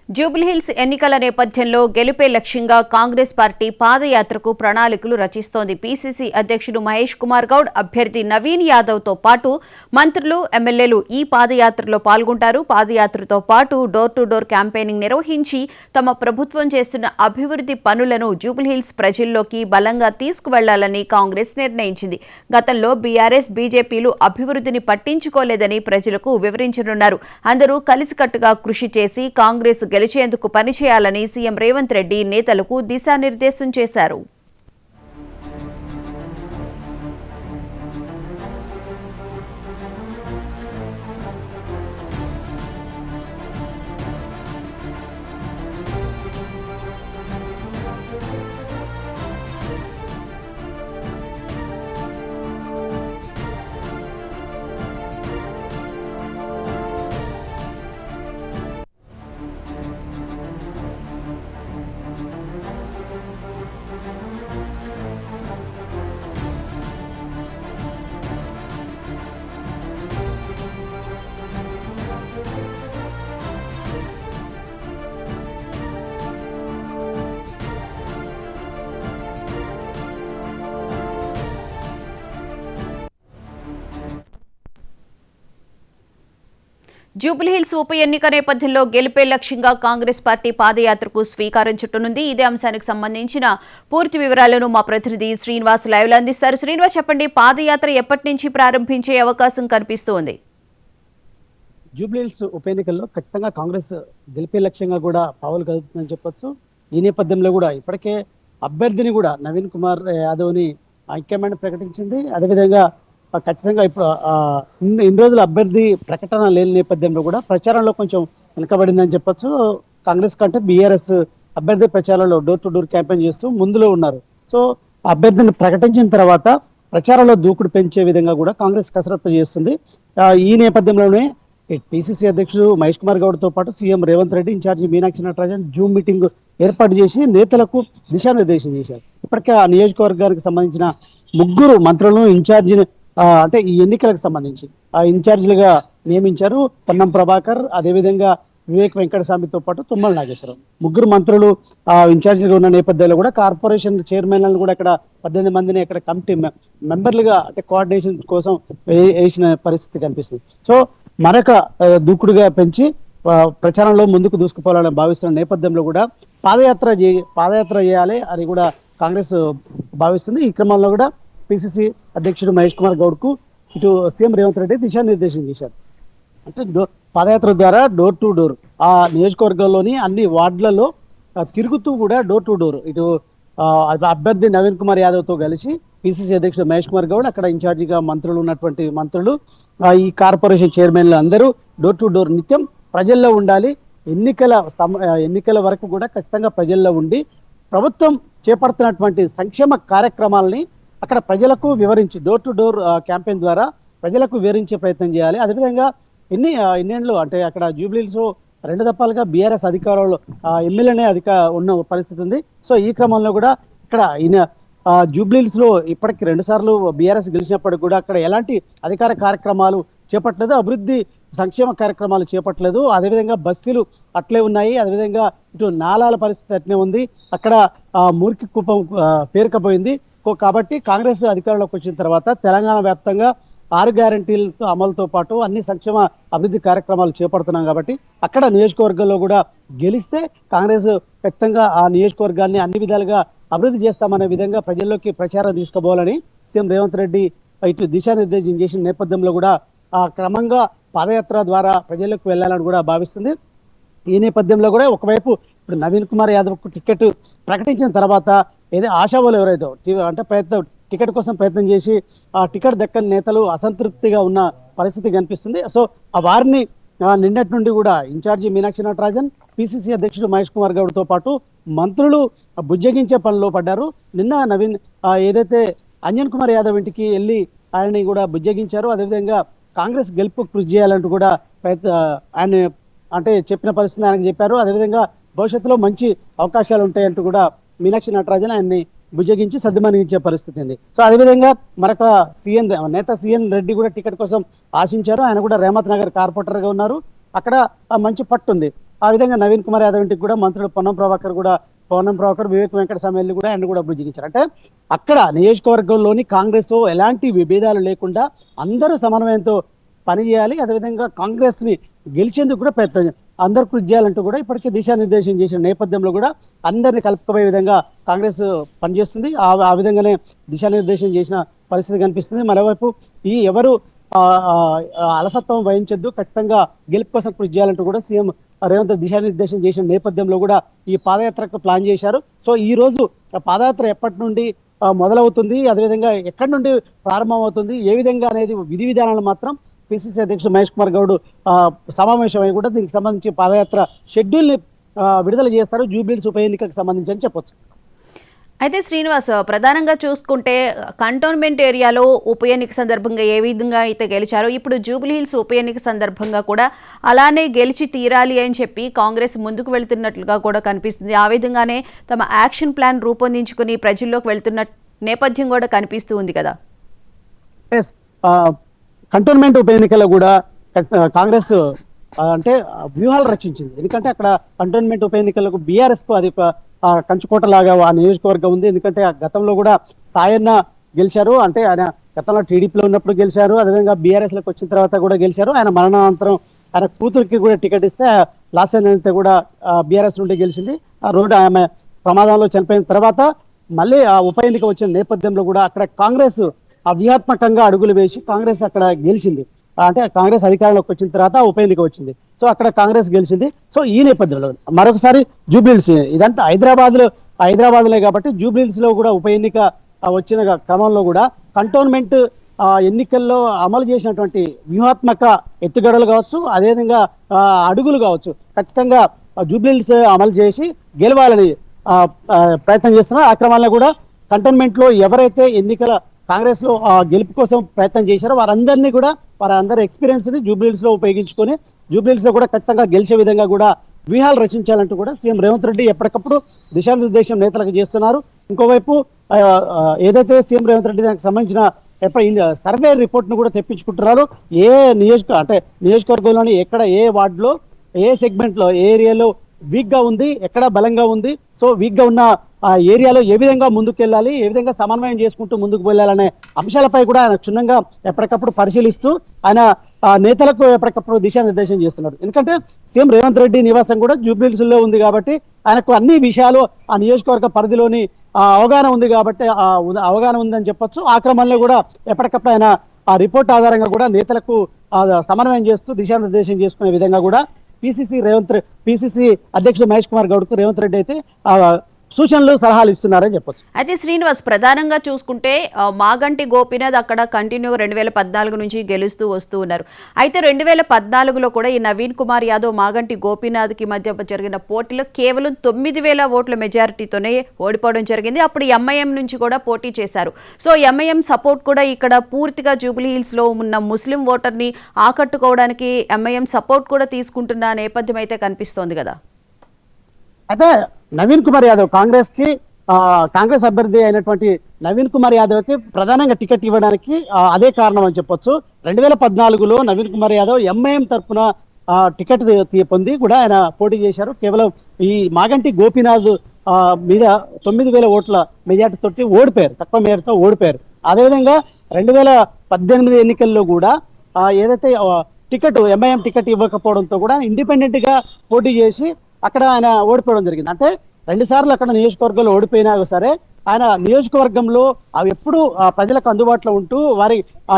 జూబ్లీహిల్స్ ఎన్నికల నేపథ్యంలో గెలుపే లక్ష్యంగా కాంగ్రెస్ పార్టీ పాదయాత్రకు ప్రణాళికలు రచిస్తోంది. పీసీసీ అధ్యక్షుడు మహేష్ కుమార్ గౌడ్, అభ్యర్థి నవీన్ యాదవ్తో పాటు మంత్రులు, ఎమ్మెల్యేలు ఈ పాదయాత్రలో పాల్గొంటారు. పాదయాత్రతో పాటు డోర్ టు డోర్ క్యాంపెయినింగ్ నిర్వహించి తమ ప్రభుత్వం చేస్తున్న అభివృద్ధి పనులను జూబ్లీహిల్స్ ప్రజల్లోకి బలంగా తీసుకువెళ్లాలని కాంగ్రెస్ నిర్ణయించింది. గతంలో బీఆర్ఎస్, బీజేపీలు అభివృద్ధిని పట్టించుకోలేదని ప్రజలకు వివరించనున్నారు. అందరూ కలిసికట్టుగా కృషి చేసి కాంగ్రెస్ గెలిచేందుకు పనిచేయాలని సీఎం రేవంత్ రెడ్డి నేతలకు దిశానిర్దేశం చేశారు. జూబ్లీహిల్స్ ఉప ఎన్నిక నేపథ్యంలో గెలుపే లక్ష్యంగా కాంగ్రెస్ పార్టీ పాదయాత్రకు స్వీకారం చుట్టనుంది. ఇదే అంశానికి సంబంధించిన పూర్తి వివరాలను మా ప్రతినిధి శ్రీనివాస్ లైవ్ లో అందిస్తారు. శ్రీనివాస్, చెప్పండి, పాదయాత్ర ఎప్పటి నుంచి ప్రారంభించే అవకాశం కనిపిస్తోంది? జూబ్లీహిల్స్ ఉప ఎన్నికల్లో ఖచ్చితంగా కాంగ్రెస్ గెలిపే లక్ష్యంగా కూడా పావులు కదుపుతుందని చెప్పొచ్చు. ఈ నేపథ్యంలో కూడా ఇప్పటికే అభ్యర్థిని కూడా నవీన్ కుమార్ యాదవ్ని హైకమాండ్ ప్రకటించింది. అదేవిధంగా ఖచ్చితంగా ఇప్పుడు ఇన్ని రోజులు అభ్యర్థి ప్రకటన లేని నేపథ్యంలో కూడా ప్రచారంలో కొంచెం వెనుకబడిందని చెప్పొచ్చు. కాంగ్రెస్ కంటే బీఆర్ఎస్ అభ్యర్థి ప్రచారంలో డోర్ టు డోర్ క్యాంపెయిన్ చేస్తూ ముందులో ఉన్నారు. సో అభ్యర్థిని ప్రకటించిన తర్వాత ప్రచారంలో దూకుడు పెంచే విధంగా కూడా కాంగ్రెస్ కసరత్తు చేస్తుంది. ఈ నేపథ్యంలోనే పీసీసీ అధ్యక్షుడు మహేష్ కుమార్ గౌడ్తో పాటు CM Revanth Reddy, in charge Meenakshi Natarajan zoom meeting ఏర్పాటు చేసి నేతలకు దిశానిర్దేశం చేశారు. ఇప్పటికే ఆ నియోజకవర్గానికి సంబంధించిన 3 మంత్రులను ఇన్ఛార్జిని అంటే ఈ ఎన్నికలకు సంబంధించి ఆ ఇన్ఛార్జీలుగా నియమించారు. పొన్నం ప్రభాకర్, అదేవిధంగా వివేక్ వెంకటస్వామితో పాటు తుమ్మల నాగేశ్వరరావు 3 మంత్రులు ఇన్ఛార్జిగా ఉన్న నేపథ్యంలో కూడా కార్పొరేషన్ చైర్మన్లను కూడా ఇక్కడ 18 మందిని ఇక్కడ కమిటీ మెంబర్లుగా అంటే కోఆర్డినేషన్ కోసం వేసిన పరిస్థితి కనిపిస్తుంది. సో మరొక దూకుడుగా పెంచి ప్రచారంలో ముందుకు దూసుకుపోవాలని భావిస్తున్న నేపథ్యంలో కూడా పాదయాత్ర చేయాలి అని కూడా కాంగ్రెస్ భావిస్తుంది. ఈ క్రమంలో కూడా పిసిసి అధ్యక్షుడు మహేష్ కుమార్ గౌడ్కు ఇటు సీఎం రేవంత్ రెడ్డి దిశానిర్దేశం చేశారు. అంటే పాదయాత్ర ద్వారా డోర్ టు డోర్ ఆ నియోజకవర్గంలోని అన్ని వార్డులలో తిరుగుతూ కూడా డోర్ టు డోర్ ఇటు అభ్యర్థి నవీన్ కుమార్ యాదవ్తో కలిసి పిసిసి అధ్యక్షుడు మహేష్ కుమార్ గౌడ్, అక్కడ ఇన్ఛార్జిగా మంత్రులు ఉన్నటువంటి మంత్రులు, ఈ కార్పొరేషన్ చైర్మన్లు అందరూ డోర్ టు డోర్ నిత్యం ప్రజల్లో ఉండాలి. ఎన్నికల వరకు కూడా ఖచ్చితంగా ప్రజల్లో ఉండి ప్రభుత్వం చేపడుతున్నటువంటి సంక్షేమ కార్యక్రమాలని అక్కడ ప్రజలకు వివరించి డోర్ టు డోర్ క్యాంపెయిన్ ద్వారా ప్రజలకు వివరించే ప్రయత్నం చేయాలి. అదేవిధంగా ఎన్నేళ్ళు అంటే అక్కడ జూబ్లీహిల్స్ 2 దఫాలుగా బీఆర్ఎస్ అధికారంలో ఎమ్మెల్యేనే ఉన్న పరిస్థితి ఉంది. సో ఈ క్రమంలో కూడా ఇక్కడ జూబ్లీహిల్స్ లో ఇప్పటికి 2 సార్లు బీఆర్ఎస్ గెలిచినప్పటికి కూడా అక్కడ ఎలాంటి అధికార కార్యక్రమాలు చేపట్టలేదు, అభివృద్ధి సంక్షేమ కార్యక్రమాలు చేపట్టలేదు. అదేవిధంగా బస్సులు అట్లే ఉన్నాయి. అదేవిధంగా ఇటు నాలాల పరిస్థితి అట్లే ఉంది. అక్కడ మురికి కుప్పం పేరుకపోయింది. కాబట్టి కాంగ్రెస్ అధికారంలోకి వచ్చిన తర్వాత తెలంగాణ వ్యాప్తంగా 6 గ్యారంటీలతో అమలుతో పాటు అన్ని సంక్షేమ అభివృద్ధి కార్యక్రమాలు చేపడుతున్నాం. కాబట్టి అక్కడ నియోజకవర్గంలో కూడా గెలిస్తే కాంగ్రెస్ ఖచ్చితంగా ఆ నియోజకవర్గాన్ని అన్ని విధాలుగా అభివృద్ధి చేస్తామనే విధంగా ప్రజల్లోకి ప్రచారం తీసుకుపోవాలని సీఎం రేవంత్ రెడ్డి ఇటు దిశానిర్దేశం చేసిన నేపథ్యంలో కూడా క్రమంగా పాదయాత్ర ద్వారా ప్రజల్లోకి వెళ్ళాలని కూడా భావిస్తుంది. ఈ నేపథ్యంలో కూడా ఒకవైపు ఇప్పుడు నవీన్ కుమార్ యాదవ్కు టికెట్ ప్రకటించిన తర్వాత ఏదో ఆశావాళ్ళు ఎవరైతే అంటే టికెట్ కోసం ప్రయత్నం చేసి ఆ టికెట్ దక్కని నేతలు అసంతృప్తిగా ఉన్న పరిస్థితి కనిపిస్తుంది. సో ఆ వారిని నిన్నటి నుండి కూడా ఇన్ఛార్జి మీనాక్షి నటరాజన్, పిసిసి అధ్యక్షుడు మహేష్ కుమార్ గౌడ్తో పాటు మంత్రులు బుజ్జగించే పనిలో పడ్డారు. నిన్న నవీన్ ఏదైతే అంజన్ కుమార్ యాదవ్ ఇంటికి వెళ్ళి ఆయన్ని కూడా బుజ్జగించారు. అదేవిధంగా కాంగ్రెస్ గెలుపు కృషి చేయాలంటూ కూడా ఆయన అంటే చెప్పిన పరిస్థితి ఆయనకు చెప్పారు. అదేవిధంగా భవిష్యత్తులో మంచి అవకాశాలు ఉంటాయంటూ కూడా మీనాక్షి నటరాజన్ ఆయన్ని భుజగించి సద్దుమణిగించే పరిస్థితి ఉంది. సో అదేవిధంగా మరొక నేత సిఎన్ రెడ్డి కూడా టికెట్ కోసం ఆశించారు. ఆయన కూడా రేమత్ నగర్ కార్పొరేటర్గా ఉన్నారు. అక్కడ మంచి పట్టు ఉంది. ఆ విధంగా నవీన్ కుమార్ యాదవ్ ఇంటికి కూడా మంత్రులు పొన్నం ప్రభాకర్ వివేక్ వెంకటస్వామి కూడా ఆయన కూడా బుజ్జిగించారు. అంటే అక్కడ నియోజకవర్గంలోని కాంగ్రెస్ ఎలాంటి విభేదాలు లేకుండా అందరూ సమన్వయంతో పనిచేయాలి, అదేవిధంగా కాంగ్రెస్ ని గెలిచేందుకు కూడా అందరు కృషి చేయాలంటూ కూడా ఇప్పటికే దిశానిర్దేశం చేసిన నేపథ్యంలో కూడా అందరినీ కలుపుకోబోయే విధంగా కాంగ్రెస్ పనిచేస్తుంది. ఆ విధంగానే దిశానిర్దేశం చేసిన పరిస్థితి కనిపిస్తుంది. మరోవైపు ఎవరు అలసత్వం వహించొద్దు, ఖచ్చితంగా గెలుపు కోసం కృషి చేయాలంటూ కూడా సీఎం రేవంత్ దిశానిర్దేశం చేసిన నేపథ్యంలో కూడా ఈ పాదయాత్రకు ప్లాన్ చేశారు. సో ఈ రోజు పాదయాత్ర ఎప్పటి నుండి మొదలవుతుంది, అదేవిధంగా ఎక్కడి నుండి ప్రారంభమవుతుంది, ఏ విధంగా అనేది విధి విధానాలు మాత్రం పిసిసి అధ్యక్షుడు మహేష్ కుమార్ గౌడ్ సమావేశమై కూడా దీనికి సంబంధించి పాదయాత్ర షెడ్యూల్ని విడుదల చేస్తారు జూబ్లీహిల్స్ ఉప ఎన్నికకు సంబంధించి అని చెప్పొచ్చు. అయితే శ్రీనివాస్, ప్రధానంగా చూసుకుంటే కంటోన్మెంట్ ఏరియాలో ఉప ఎన్నిక సందర్భంగా ఏ విధంగా అయితే గెలిచారో ఇప్పుడు జూబ్లీహిల్స్ ఉప ఎన్నిక సందర్భంగా కూడా అలానే గెలిచి తీరాలి అని చెప్పి కాంగ్రెస్ ముందుకు వెళ్తున్నట్లుగా కూడా కనిపిస్తుంది. ఆ విధంగానే తమ యాక్షన్ ప్లాన్ రూపొందించుకుని ప్రజల్లోకి వెళ్తున్న నేపథ్యం కూడా కనిపిస్తూ ఉంది కదా. కంటోన్మెంట్ ఉప ఎన్నికల్లో కూడా కాంగ్రెస్ అంటే వ్యూహాలు రచించింది. ఎందుకంటే అక్కడ కంటోన్మెంట్ ఉప ఎన్నికలకు బీఆర్ఎస్ కు అది కంచుకోట లాగా ఆ నియోజకవర్గం ఉంది. ఎందుకంటే ఆ గతంలో కూడా సాయన్న గెలిచారు, అంటే ఆయన గతంలో టీడీపీలో ఉన్నప్పుడు గెలిచారు, అదేవిధంగా బీఆర్ఎస్ లోకి వచ్చిన తర్వాత కూడా గెలిచారు. ఆయన మరణానంతరం ఆయన కూతురికి కూడా టికెట్ ఇస్తే లాసెన్ కూడా బీఆర్ఎస్ నుండి గెలిచింది. ఆ రోడ్డు ఆమె ప్రమాదంలో చనిపోయిన తర్వాత మళ్ళీ ఆ ఉప ఎన్నిక వచ్చిన నేపథ్యంలో కూడా అక్కడ కాంగ్రెస్ వ్యూహాత్మకంగా అడుగులు వేసి కాంగ్రెస్ అక్కడ గెలిచింది. అంటే కాంగ్రెస్ అధికారంలోకి వచ్చిన తర్వాత ఉప ఎన్నిక వచ్చింది. సో అక్కడ కాంగ్రెస్ గెలిచింది. సో ఈ నేపథ్యంలో మరొకసారి జూబ్లీహిల్స్, ఇదంతా హైదరాబాద్లే కాబట్టి జూబ్లీహిల్స్ లో కూడా ఉప ఎన్నిక వచ్చిన క్రమంలో కూడా కంటోన్మెంట్ ఎన్నికల్లో అమలు చేసినటువంటి వ్యూహాత్మక ఎత్తుగడలు కావచ్చు, అదేవిధంగా అడుగులు కావచ్చు, ఖచ్చితంగా జూబ్లీహిల్స్ అమలు చేసి గెలవాలని ప్రయత్నం చేస్తున్నారు. ఆ క్రమంలో కూడా కంటోన్మెంట్ లో ఎవరైతే ఎన్నికల కాంగ్రెస్ లో గెలుపు కోసం ప్రయత్నం చేశారో వారందరి ఎక్స్పీరియన్స్ ని జూబ్లీహిల్స్ లో ఉపయోగించుకొని జూబ్లీహిల్స్ లో కూడా ఖచ్చితంగా గెలిచే విధంగా కూడా వ్యూహాలు రచించాలంటూ కూడా సీఎం రేవంత్ రెడ్డి ఎప్పటికప్పుడు దిశానిర్దేశం నేతలకు చేస్తున్నారు. ఇంకోవైపు ఏదైతే సీఎం రేవంత్ రెడ్డి దానికి సంబంధించిన సర్వే రిపోర్ట్ ను కూడా తెప్పించుకుంటున్నారు. ఏ నియోజకవర్గంలోని ఎక్కడ ఏ వార్డులో ఏ సెగ్మెంట్ లో ఏ ఏరియాలో వీక్ గా ఉంది, ఎక్కడ బలంగా ఉంది, సో వీక్ గా ఉన్న ఆ ఏరియాలో ఏ విధంగా ముందుకు వెళ్ళాలి, ఏ విధంగా సమన్వయం చేసుకుంటూ ముందుకు వెళ్ళాలనే అంశాలపై కూడా ఆయన క్షుణ్ణంగా ఎప్పటికప్పుడు పరిశీలిస్తూ ఆయన నేతలకు ఎప్పటికప్పుడు దిశానిర్దేశం చేస్తున్నారు. ఎందుకంటే సీఎం రేవంత్ రెడ్డి నివాసం కూడా జూబ్లీహిల్స్ లో ఉంది కాబట్టి ఆయనకు అన్ని విషయాలు ఆ నియోజకవర్గ పరిధిలోని అవగాహన ఉంది కాబట్టి అవగాహన ఉందని చెప్పొచ్చు. ఆ క్రమంలో కూడా ఎప్పటికప్పుడు ఆయన ఆ రిపోర్ట్ ఆధారంగా కూడా నేతలకు సమన్వయం చేస్తూ దిశానిర్దేశం చేసుకునే విధంగా కూడా పిసిసి అధ్యక్షుడు మహేష్ కుమార్ గౌడ్కు రేవంత్ రెడ్డి అయితే సూచనలు సలహాలు ఇస్తున్నారని చెప్పొచ్చు. అయితే శ్రీనివాస్, ప్రధానంగా చూసుకుంటే మాగంటి గోపీనాథ్ అక్కడ కంటిన్యూగా 2014 నుంచి గెలుస్తూ వస్తూ ఉన్నారు. అయితే 2014లో కూడా ఈ నవీన్ కుమార్ యాదవ్ మాగంటి గోపీనాథ్కి మధ్య జరిగిన పోటీలో కేవలం 9,000 ఓట్ల మెజారిటీతోనే ఓడిపోవడం జరిగింది. అప్పుడు ఎంఐఎం నుంచి కూడా పోటీ చేశారు. సో ఎంఐఎం సపోర్ట్ కూడా ఇక్కడ పూర్తిగా జూబ్లీహిల్స్లో ఉన్న ముస్లిం ఓటర్ని ఆకట్టుకోవడానికి ఎంఐఎం సపోర్ట్ కూడా తీసుకుంటున్న నేపథ్యం అయితే కనిపిస్తోంది కదా. అయితే నవీన్ కుమార్ యాదవ్ కాంగ్రెస్ అభ్యర్థి అయినటువంటి నవీన్ కుమార్ యాదవ్ కి ప్రధానంగా టికెట్ ఇవ్వడానికి అదే కారణం అని చెప్పొచ్చు. 2014లో నవీన్ కుమార్ యాదవ్ ఎంఐఎం తరఫున టికెట్ పొంది కూడా ఆయన పోటీ చేశారు. కేవలం ఈ మాగంటి గోపీనాథ్ మీద 9,000 ఓట్ల మెజార్టీ తోటి ఓడిపోయారు, తక్కువ మేరతో ఓడిపోయారు. అదేవిధంగా 2018 ఎన్నికల్లో కూడా ఏదైతే ఎంఐఎం టికెట్ ఇవ్వకపోవడంతో కూడా ఇండిపెండెంట్ గా పోటీ చేసి అక్కడ ఆయన ఓడిపోవడం జరిగింది. అంటే 2 సార్లు అక్కడ నియోజకవర్గంలో ఓడిపోయినా సరే ఆయన నియోజకవర్గంలో అవి ఎప్పుడు ప్రజలకు అందుబాటులో ఉంటూ వారి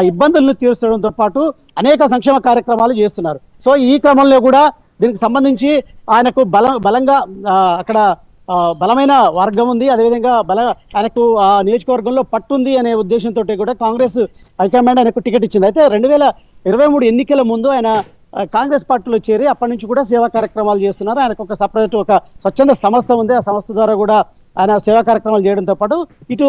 ఇబ్బందులను తీర్చడంతో పాటు అనేక సంక్షేమ కార్యక్రమాలు చేస్తున్నారు. సో ఈ క్రమంలో కూడా దీనికి సంబంధించి ఆయనకు బలంగా అక్కడ బలమైన వర్గం ఉంది, అదేవిధంగా ఆయనకు నియోజకవర్గంలో పట్టుంది అనే ఉద్దేశంతో కూడా కాంగ్రెస్ హైకమాండ్ ఆయనకు టికెట్ ఇచ్చింది. అయితే 2023 ఎన్నికల ముందు ఆయన కాంగ్రెస్ పార్టీలో చేరి అప్పటి నుంచి కూడా సేవా కార్యక్రమాలు చేస్తున్నారు. ఆయనకు ఒక సపరేట్ ఒక స్వచ్ఛంద సంస్థ ఉంది, ఆ సంస్థ ద్వారా కూడా ఆయన సేవా కార్యక్రమాలు చేయడంతో పాటు ఇటు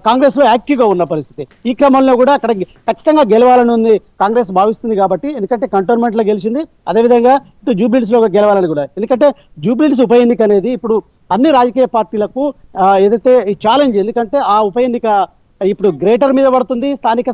కాంగ్రెస్ లో యాక్టివ్గా ఉన్న పరిస్థితి. ఈ క్రమంలో కూడా అక్కడ ఖచ్చితంగా గెలవాలని ఉంది కాంగ్రెస్ భావిస్తుంది కాబట్టి, ఎందుకంటే కంటోన్మెంట్ లో గెలిచింది, అదేవిధంగా ఇటు జూబ్లీహిల్స్ లో గెలవాలని కూడా. ఎందుకంటే జూబ్లీహిల్స్ ఉప ఎన్నిక అనేది ఇప్పుడు అన్ని రాజకీయ పార్టీలకు ఏదైతే ఈ ఛాలెంజ్, ఎందుకంటే ఆ ఉప ఎన్నిక ఇప్పుడు గ్రేటర్ మీద పడుతుంది, స్థానిక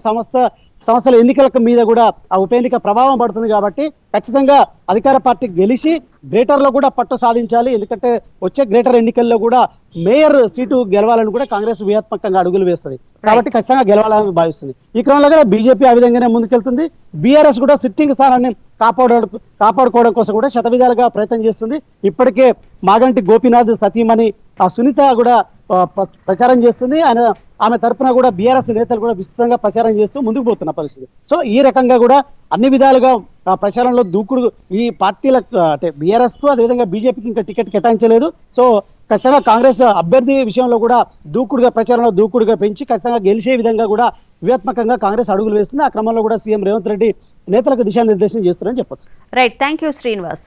సంస్థల ఎన్నికల మీద కూడా ఆ ఉప ఎన్నిక ప్రభావం పడుతుంది. కాబట్టి ఖచ్చితంగా అధికార పార్టీ గెలిచి గ్రేటర్ లో కూడా పట్టు సాధించాలి. ఎందుకంటే వచ్చే గ్రేటర్ ఎన్నికల్లో కూడా మేయర్ సీటు గెలవాలని కూడా కాంగ్రెస్ వ్యూహాత్మకంగా అడుగులు వేస్తుంది. కాబట్టి ఖచ్చితంగా గెలవాలని భావిస్తుంది. ఈ క్రమంలో కూడా బీజేపీ ఆ విధంగానే ముందుకెళ్తుంది. బీఆర్ఎస్ కూడా సిట్టింగ్ స్థానాన్ని కాపాడుకోవడం కోసం కూడా శతవిధాలుగా ప్రయత్నం చేస్తుంది. ఇప్పటికే మాగంటి గోపీనాథ్ సతీమణి ఆ సునీత కూడా ప్రచారం చేస్తుంది. ఆమె తరపున కూడా బీఆర్ఎస్ నేతలు కూడా విస్తృతంగా ప్రచారం చేస్తూ ముందుకు పోతున్న పరిస్థితి. సో ఈ రకంగా కూడా అన్ని విధాలుగా ప్రచారంలో దూకుడు ఈ పార్టీల అంటే బీఆర్ఎస్ కు అదేవిధంగా బీజేపీకి ఇంకా టికెట్ కేటాయించలేదు. సో ఖచ్చితంగా కాంగ్రెస్ అభ్యర్థి విషయంలో కూడా ప్రచారంలో దూకుడుగా పెంచి ఖచ్చితంగా గెలిచే విధంగా కూడా వ్యూహాత్మకంగా కాంగ్రెస్ అడుగులు వేస్తుంది. ఆ క్రమంలో కూడా సీఎం రేవంత్ రెడ్డి నేతలకు దిశానిర్దేశం చేస్తున్నారని చెప్పొచ్చు. Right, thank you Srinivas.